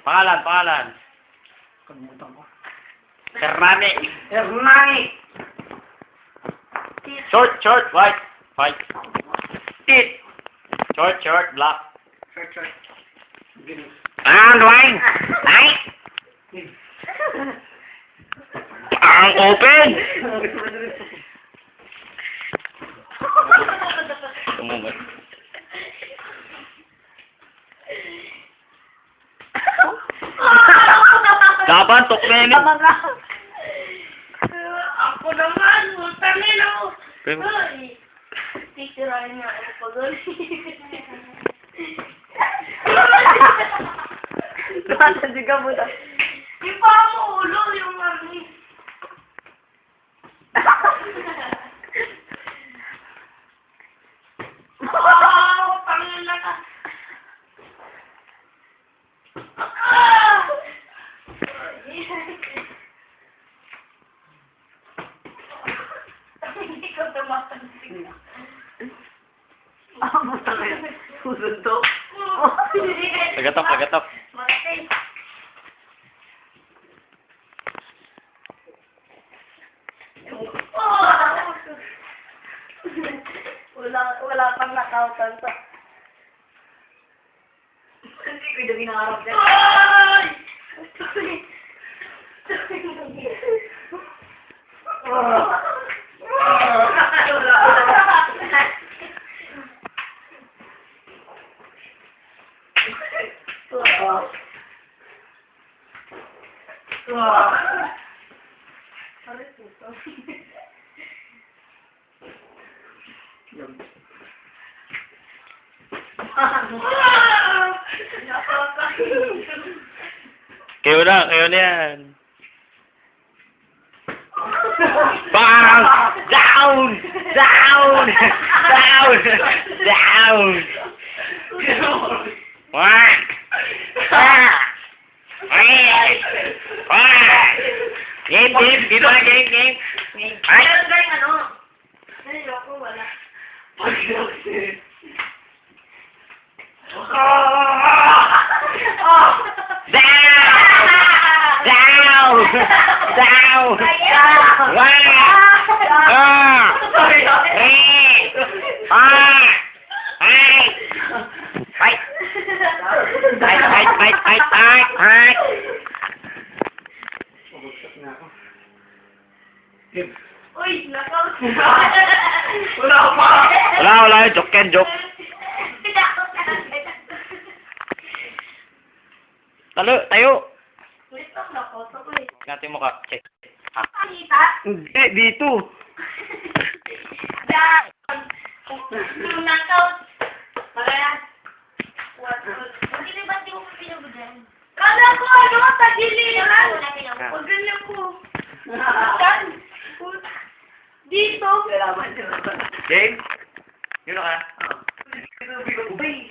Pangalan. Kalimutan ko. Hernani. Hernani! Short, white. Teeth. Short, black. Short. Ganun. Dwayne. Ang open. Tumugat. Dapat tukmenin. Ako naman, utangin ako. Pero- Ay, titirahin nga ako pag Nasa ka mo na. Di pa mo ulo yung mami. Utangin na ka. Hindi ko tumatansin. Puta na yun. Susundok. Lagatap. Matay. Wala pang nakautan sa... Hindi ko yung binarap dyan. Ay! Kayo na yan. Bang! Down! Whack! Game. Dito na game. Ay! Ayoko, wala. Down! Fight! Pabagsak na ako. Uy, nakaw. Wala pa! Wala yun. Joke. Tayo. Wait lang, nakoto ko eh. Natin mo ka. Check. Nakita? Hindi, dito. Yan. Yung knockout. Parehas. Hindi ba't di mo pinagudyan? Kala ko tagiliran. Huwag ganyan ko. Saan? Dito. Kailangan nyo na ba? Game? Yun na ka. Ubay.